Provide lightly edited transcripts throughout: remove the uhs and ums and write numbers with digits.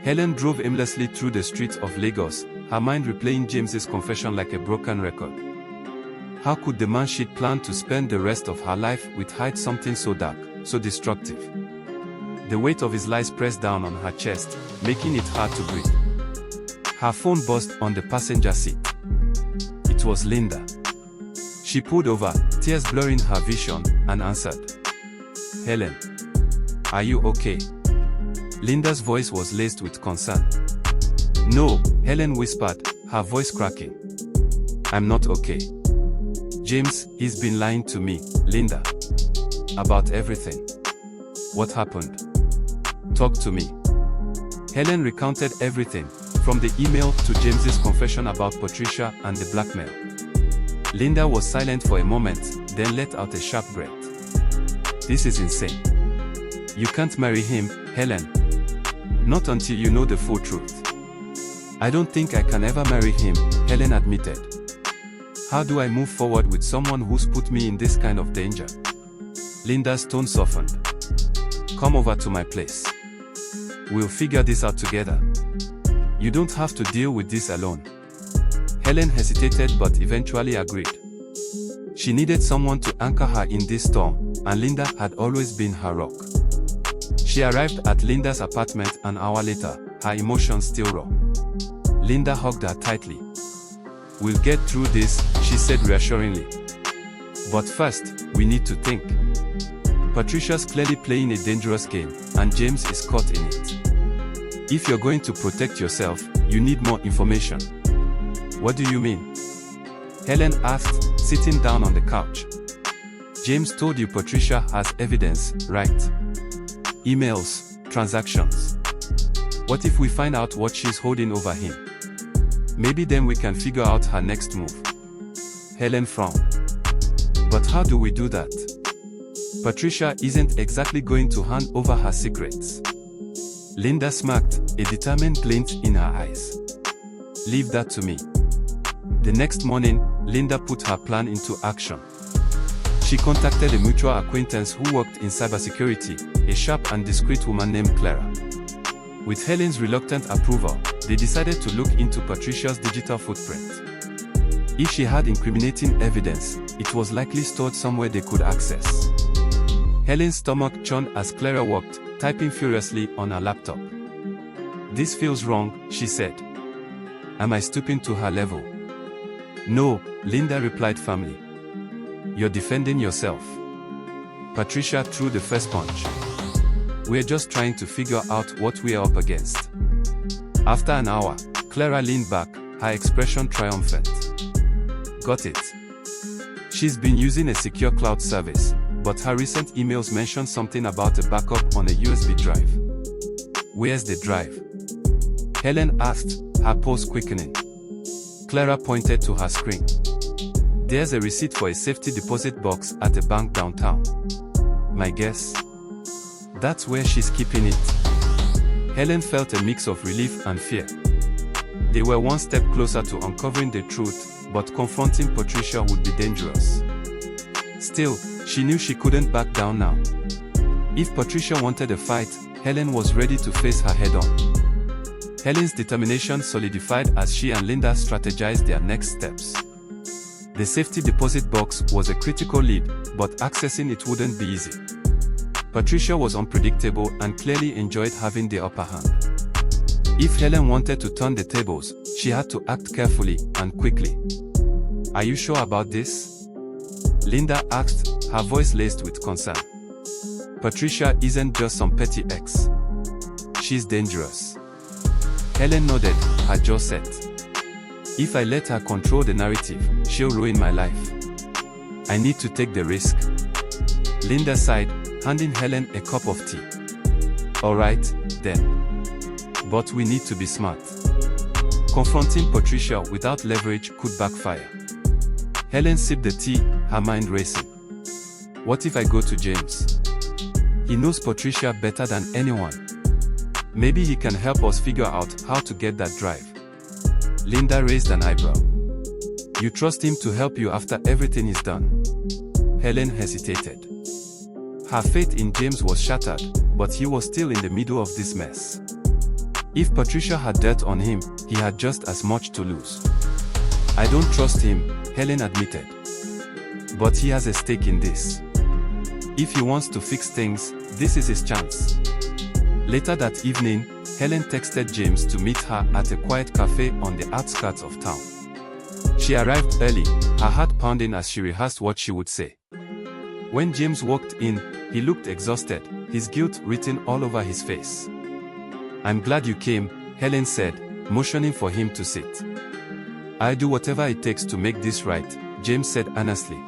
Helen drove aimlessly through the streets of Lagos, her mind replaying James's confession like a broken record. How could the man she'd planned to spend the rest of her life with hide something so dark, so destructive? The weight of his lies pressed down on her chest, making it hard to breathe. Her phone buzzed on the passenger seat. It was Linda. She pulled over, tears blurring her vision, and answered. "Helen. Are you okay?" Linda's voice was laced with concern. "No," Helen whispered, her voice cracking. "I'm not okay. James, he's been lying to me, Linda. About everything. What happened? Talk to me." Helen recounted everything, from the email to James's confession about Patricia and the blackmail. Linda was silent for a moment, then let out a sharp breath. "This is insane. You can't marry him, Helen. Not until you know the full truth." "I don't think I can ever marry him," Helen admitted. "How do I move forward with someone who's put me in this kind of danger?" Linda's tone softened. "Come over to my place. We'll figure this out together. You don't have to deal with this alone." Helen hesitated but eventually agreed. She needed someone to anchor her in this storm, and Linda had always been her rock. She arrived at Linda's apartment an hour later, her emotions still raw. Linda hugged her tightly. "We'll get through this," she said reassuringly. "But first, we need to think. Patricia's clearly playing a dangerous game, and James is caught in it. If you're going to protect yourself, you need more information." "What do you mean?" Helen asked, sitting down on the couch. "James told you Patricia has evidence, right? Emails, transactions. What if we find out what she's holding over him? Maybe then we can figure out her next move." Helen frowned. "But how do we do that? Patricia isn't exactly going to hand over her secrets." Linda smirked, a determined glint in her eyes. "Leave that to me." The next morning, Linda put her plan into action. She contacted a mutual acquaintance who worked in cybersecurity, a sharp and discreet woman named Clara. With Helen's reluctant approval, they decided to look into Patricia's digital footprint. If she had incriminating evidence, it was likely stored somewhere they could access. Helen's stomach churned as Clara worked, typing furiously on her laptop. "This feels wrong," she said. "Am I stooping to her level?" "No," Linda replied firmly. "You're defending yourself." Patricia threw the first punch. "We're just trying to figure out what we're up against." After an hour, Clara leaned back, her expression triumphant. "Got it. She's been using a secure cloud service, but her recent emails mention something about a backup on a USB drive." "Where's the drive?" Helen asked, her pulse quickening. Clara pointed to her screen. "There's a receipt for a safety deposit box at a bank downtown. My guess? That's where she's keeping it." Helen felt a mix of relief and fear. They were one step closer to uncovering the truth, but confronting Patricia would be dangerous. Still, she knew she couldn't back down now. If Patricia wanted a fight, Helen was ready to face her head-on. Helen's determination solidified as she and Linda strategized their next steps. The safety deposit box was a critical lead, but accessing it wouldn't be easy. Patricia was unpredictable and clearly enjoyed having the upper hand. If Helen wanted to turn the tables, she had to act carefully and quickly. "Are you sure about this?" Linda asked, her voice laced with concern. "Patricia isn't just some petty ex. She's dangerous." Helen nodded, her jaw set. "If I let her control the narrative, she'll ruin my life. I need to take the risk." Linda sighed, handing Helen a cup of tea. "All right, then. But we need to be smart. Confronting Patricia without leverage could backfire." Helen sipped the tea, her mind racing. "What if I go to James? He knows Patricia better than anyone. Maybe he can help us figure out how to get that drive." Linda raised an eyebrow. "You trust him to help you after everything is done?" Helen hesitated. Her faith in James was shattered, but he was still in the middle of this mess. If Patricia had debt on him, he had just as much to lose. I don't trust him, Helen admitted. But he has a stake in this. If he wants to fix things, this is his chance. Later that evening, Helen texted James to meet her at a quiet cafe on the outskirts of town. She arrived early, her heart pounding as she rehearsed what she would say. When James walked in, he looked exhausted, his guilt written all over his face. "I'm glad you came," Helen said, motioning for him to sit. "I'll do whatever it takes to make this right," James said earnestly.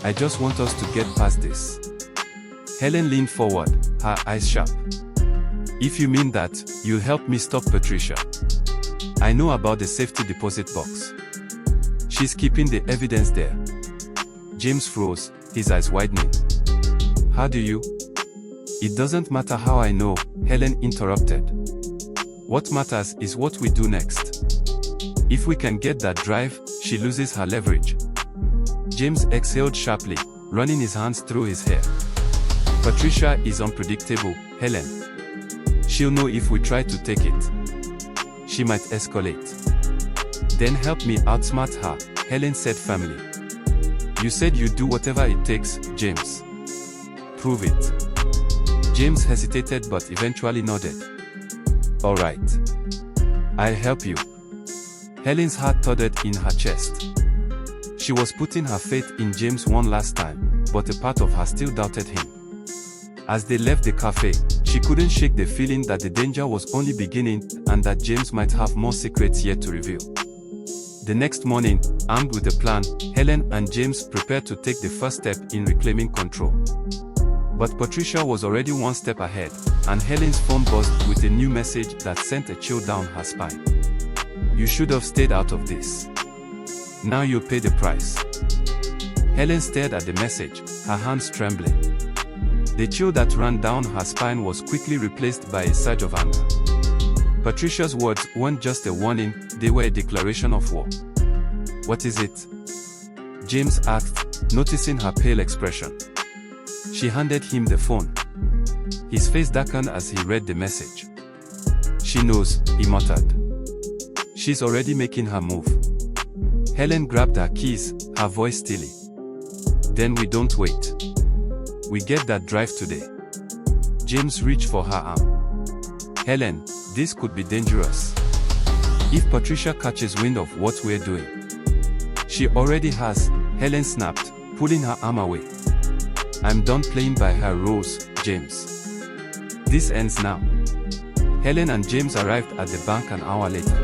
"I just want us to get past this." Helen leaned forward, her eyes sharp. "If you mean that, you'll help me stop Patricia. I know about the safety deposit box. She's keeping the evidence there." James froze, his eyes widening. "How do you?" "It doesn't matter how I know," Helen interrupted. "What matters is what we do next. If we can get that drive, she loses her leverage." James exhaled sharply, running his hands through his hair. "Patricia is unpredictable, Helen. She'll know if we try to take it. She might escalate. Then help me outsmart her," Helen said firmly. "You said you'd do whatever it takes, James. Prove it." James hesitated but eventually nodded. "All right. I'll help you." Helen's heart thudded in her chest. She was putting her faith in James one last time, but a part of her still doubted him. As they left the cafe, she couldn't shake the feeling that the danger was only beginning and that James might have more secrets yet to reveal. The next morning, armed with a plan, Helen and James prepared to take the first step in reclaiming control. But Patricia was already one step ahead, and Helen's phone buzzed with a new message that sent a chill down her spine. "You should have stayed out of this. Now you'll pay the price." Helen stared at the message, her hands trembling. The chill that ran down her spine was quickly replaced by a surge of anger. Patricia's words weren't just a warning, they were a declaration of war. "What is it?" James asked, noticing her pale expression. She handed him the phone. His face darkened as he read the message. "She knows," he muttered. "She's already making her move." Helen grabbed her keys, her voice steely. "Then we don't wait. We get that drive today." James reached for her arm. "Helen, this could be dangerous. If Patricia catches wind of what we're doing." "She already has," Helen snapped, pulling her arm away. "I'm done playing by her rules, James. This ends now." Helen and James arrived at the bank an hour later.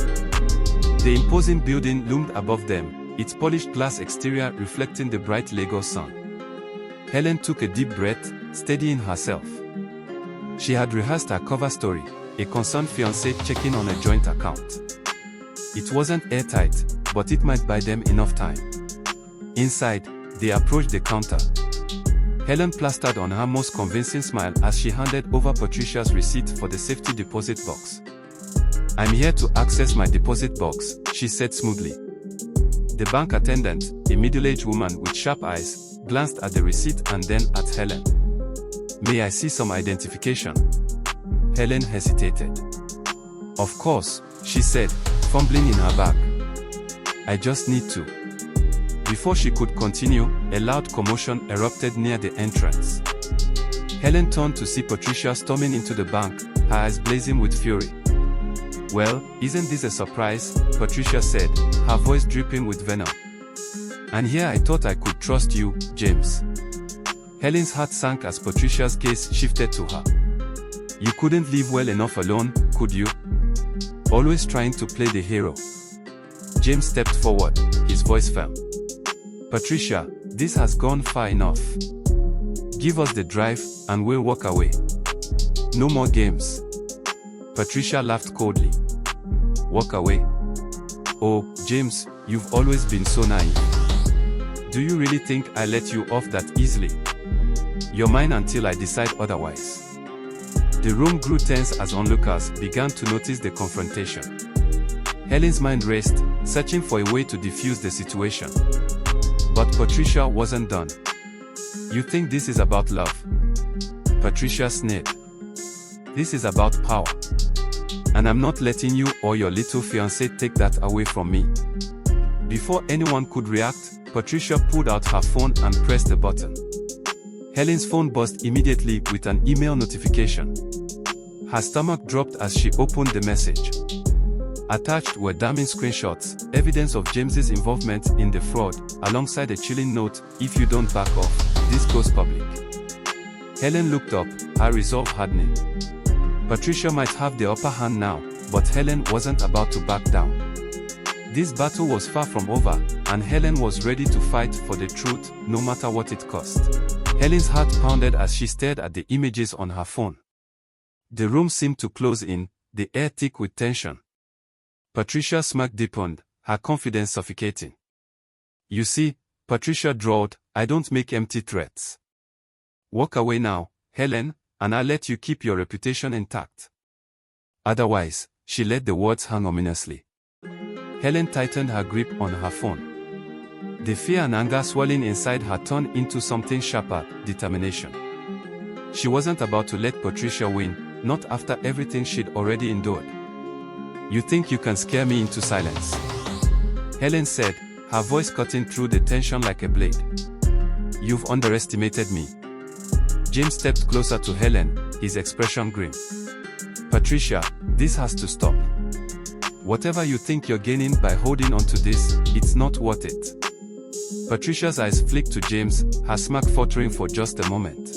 The imposing building loomed above them, its polished glass exterior reflecting the bright Lagos sun. Helen took a deep breath, steadying herself. She had rehearsed her cover story, a concerned fiancé checking on a joint account. It wasn't airtight, but it might buy them enough time. Inside, they approached the counter. Helen plastered on her most convincing smile as she handed over Patricia's receipt for the safety deposit box. "I'm here to access my deposit box," she said smoothly. The bank attendant, a middle-aged woman with sharp eyes, glanced at the receipt and then at Helen. "May I see some identification?" Helen hesitated. "Of course," she said, fumbling in her bag. "I just need to." Before she could continue, a loud commotion erupted near the entrance. Helen turned to see Patricia storming into the bank, her eyes blazing with fury. "Well, isn't this a surprise?" Patricia said, her voice dripping with venom. "And here I thought I could trust you, James." Helen's heart sank as Patricia's gaze shifted to her. "You couldn't leave well enough alone, could you? Always trying to play the hero." James stepped forward, his voice firm. "Patricia, this has gone far enough. Give us the drive, and we'll walk away. No more games." Patricia laughed coldly. "Walk away? Oh, James, you've always been so naive. Do you really think I let you off that easily? You're mine until I decide otherwise." The room grew tense as onlookers began to notice the confrontation. Helen's mind raced, searching for a way to defuse the situation. But Patricia wasn't done. "You think this is about love?" Patricia sneered. "This is about power. And I'm not letting you or your little fiancé take that away from me. Before anyone could react, Patricia pulled out her phone and pressed the button. Helen's phone buzzed immediately with an email notification. Her stomach dropped as she opened the message. Attached were damning screenshots, evidence of James's involvement in the fraud, alongside a chilling note, "If you don't back off, this goes public." Helen looked up, her resolve hardening. Patricia might have the upper hand now, but Helen wasn't about to back down. This battle was far from over, and Helen was ready to fight for the truth, no matter what it cost. Helen's heart pounded as she stared at the images on her phone. The room seemed to close in, the air thick with tension. Patricia's smirk deepened, her confidence suffocating. "You see," Patricia drawled, "I don't make empty threats. Walk away now, Helen, and I'll let you keep your reputation intact. Otherwise," she let the words hang ominously. Helen tightened her grip on her phone. The fear and anger swelling inside her turned into something sharper, determination. She wasn't about to let Patricia win, not after everything she'd already endured. "You think you can scare me into silence?" Helen said, her voice cutting through the tension like a blade. "You've underestimated me." James stepped closer to Helen, his expression grim. "Patricia, this has to stop. Whatever you think you're gaining by holding on to this, it's not worth it." Patricia's eyes flicked to James, her smirk faltering for just a moment.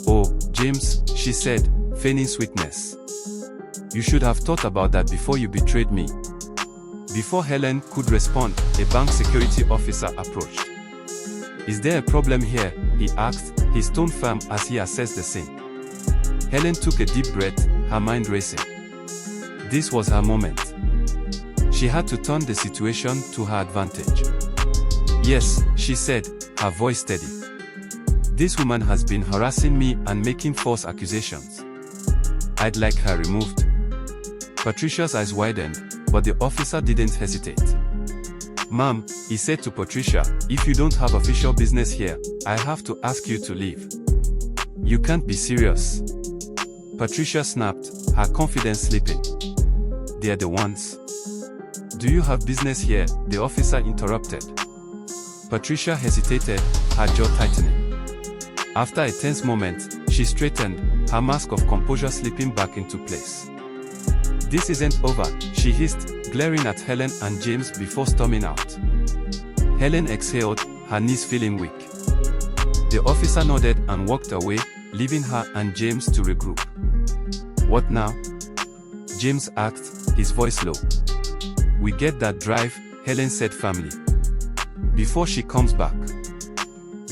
"Oh, James," she said, feigning sweetness. "You should have thought about that before you betrayed me." Before Helen could respond, a bank security officer approached. "Is there a problem here?" he asked, his tone firm as he assessed the scene. Helen took a deep breath, her mind racing. This was her moment. She had to turn the situation to her advantage. "Yes," she said, her voice steady. "This woman has been harassing me and making false accusations. I'd like her removed." Patricia's eyes widened, but the officer didn't hesitate. "Ma'am," he said to Patricia, "if you don't have official business here, I have to ask you to leave." "You can't be serious." Patricia snapped, her confidence slipping. "They're the ones." "Do you have business here?" the officer interrupted. Patricia hesitated, her jaw tightening. After a tense moment, she straightened, her mask of composure slipping back into place. "This isn't over," she hissed, glaring at Helen and James before storming out. Helen exhaled, her knees feeling weak. The officer nodded and walked away, leaving her and James to regroup. "What now?" James asked, his voice low. "We get that drive," Helen said firmly. "Before she comes back."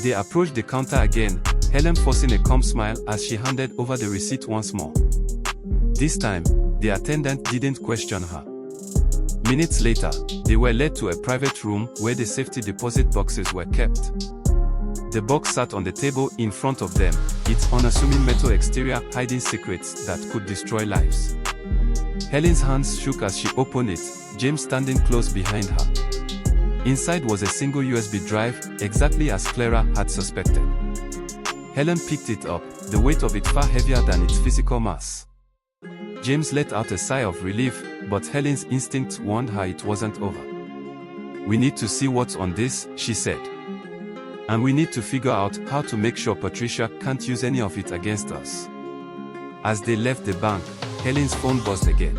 They approached the counter again, Helen forcing a calm smile as she handed over the receipt once more. This time, the attendant didn't question her. Minutes later, they were led to a private room where the safety deposit boxes were kept. The box sat on the table in front of them, its unassuming metal exterior hiding secrets that could destroy lives. Helen's hands shook as she opened it, James standing close behind her. Inside was a single USB drive, exactly as Clara had suspected. Helen picked it up, the weight of it far heavier than its physical mass. James let out a sigh of relief, but Helen's instinct warned her it wasn't over. "We need to see what's on this," she said. "And we need to figure out how to make sure Patricia can't use any of it against us." As they left the bank, Helen's phone buzzed again.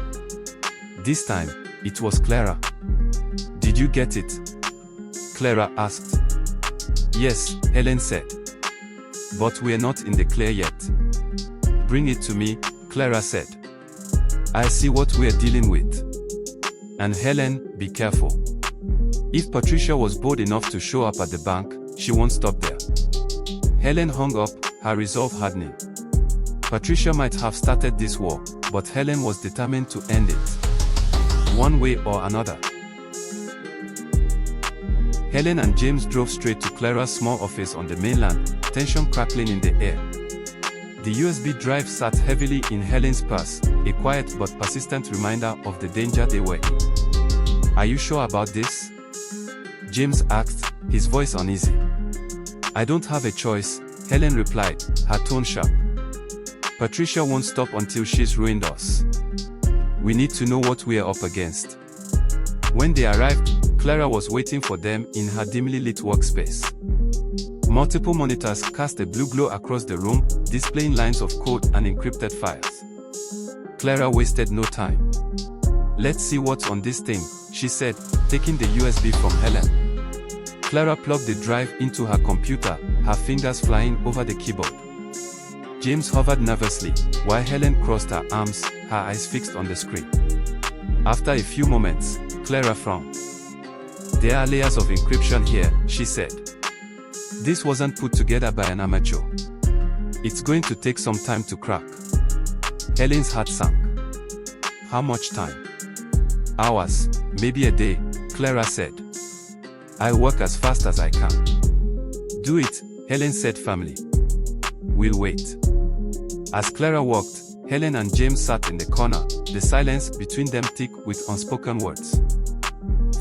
This time, it was Clara. "Did you get it?" Clara asked. "Yes," Helen said. "But we're not in the clear yet." "Bring it to me," Clara said. "I see what we're dealing with. And Helen, be careful. If Patricia was bold enough to show up at the bank, she won't stop there." Helen hung up, her resolve hardening. Patricia might have started this war, but Helen was determined to end it. One way or another. Helen and James drove straight to Clara's small office on the mainland, tension crackling in the air. The USB drive sat heavily in Helen's purse, a quiet but persistent reminder of the danger they were in. "Are you sure about this?" James asked, his voice uneasy. "I don't have a choice," Helen replied, her tone sharp. "Patricia won't stop until she's ruined us." We need to know what we're up against. When they arrived, Clara was waiting for them in her dimly lit workspace. Multiple monitors cast a blue glow across the room, displaying lines of code and encrypted files. Clara wasted no time. "Let's see what's on this thing," she said, taking the USB from Helen. Clara plugged the drive into her computer, her fingers flying over the keyboard. James hovered nervously, while Helen crossed her arms, her eyes fixed on the screen. After a few moments, Clara frowned. "There are layers of encryption here," she said. "This wasn't put together by an amateur. It's going to take some time to crack." Helen's heart sank. "How much time?" "Hours, maybe a day," Clara said. "I'll work as fast as I can." "Do it," Helen said firmly. "We'll wait." As Clara walked, Helen and James sat in the corner, the silence between them thick with unspoken words.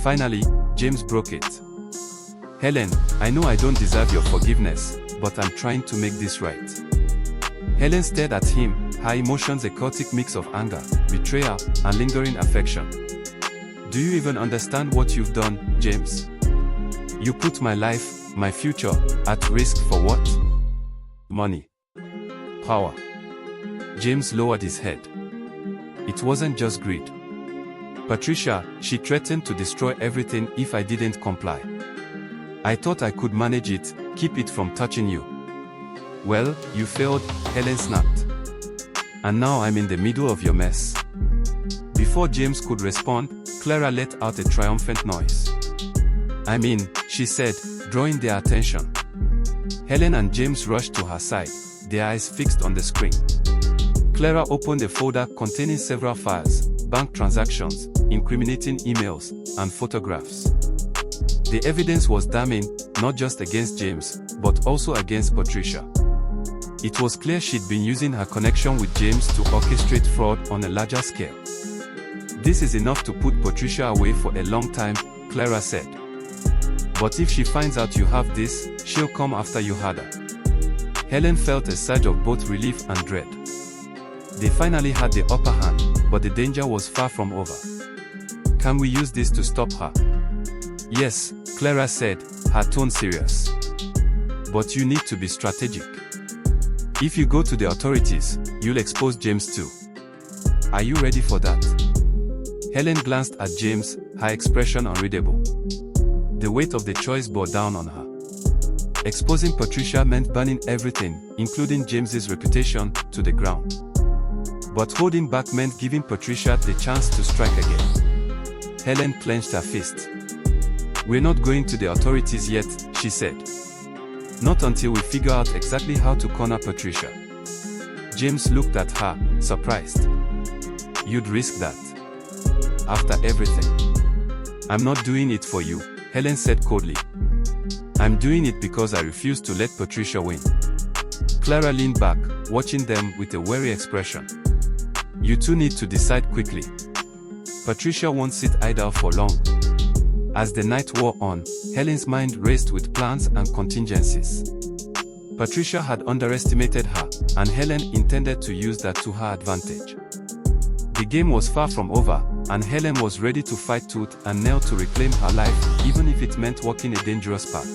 Finally, James broke it. "Helen, I know I don't deserve your forgiveness, but I'm trying to make this right." Helen stared at him, her emotions a chaotic mix of anger, betrayal, and lingering affection. "Do you even understand what you've done, James? You put my life, my future, at risk for what? Money. Power." James lowered his head. "It wasn't just greed. Patricia, she threatened to destroy everything if I didn't comply. I thought I could manage it, keep it from touching you." "Well, you failed," Helen snapped. "And now I'm in the middle of your mess." Before James could respond, Clara let out a triumphant noise. "I mean," she said, drawing their attention. Helen and James rushed to her side, their eyes fixed on the screen. Clara opened a folder containing several files, bank transactions, incriminating emails, and photographs. The evidence was damning, not just against James, but also against Patricia. It was clear she'd been using her connection with James to orchestrate fraud on a larger scale. "This is enough to put Patricia away for a long time," Clara said. "But if she finds out you have this, she'll come after you harder." Helen felt a surge of both relief and dread. They finally had the upper hand, but the danger was far from over. "Can we use this to stop her?" "Yes," Clara said, her tone serious. "But you need to be strategic. If you go to the authorities, you'll expose James too. Are you ready for that?" Helen glanced at James, her expression unreadable. The weight of the choice bore down on her. Exposing Patricia meant burning everything, including James's reputation, to the ground. But holding back meant giving Patricia the chance to strike again. Helen clenched her fist. "We're not going to the authorities yet," she said. "Not until we figure out exactly how to corner Patricia." James looked at her, surprised. "You'd risk that? After everything?" "I'm not doing it for you," Helen said coldly. "I'm doing it because I refuse to let Patricia win." Clara leaned back, watching them with a wary expression. "You two need to decide quickly. Patricia won't sit idle for long." As the night wore on, Helen's mind raced with plans and contingencies. Patricia had underestimated her, and Helen intended to use that to her advantage. The game was far from over, and Helen was ready to fight tooth and nail to reclaim her life, even if it meant walking a dangerous path.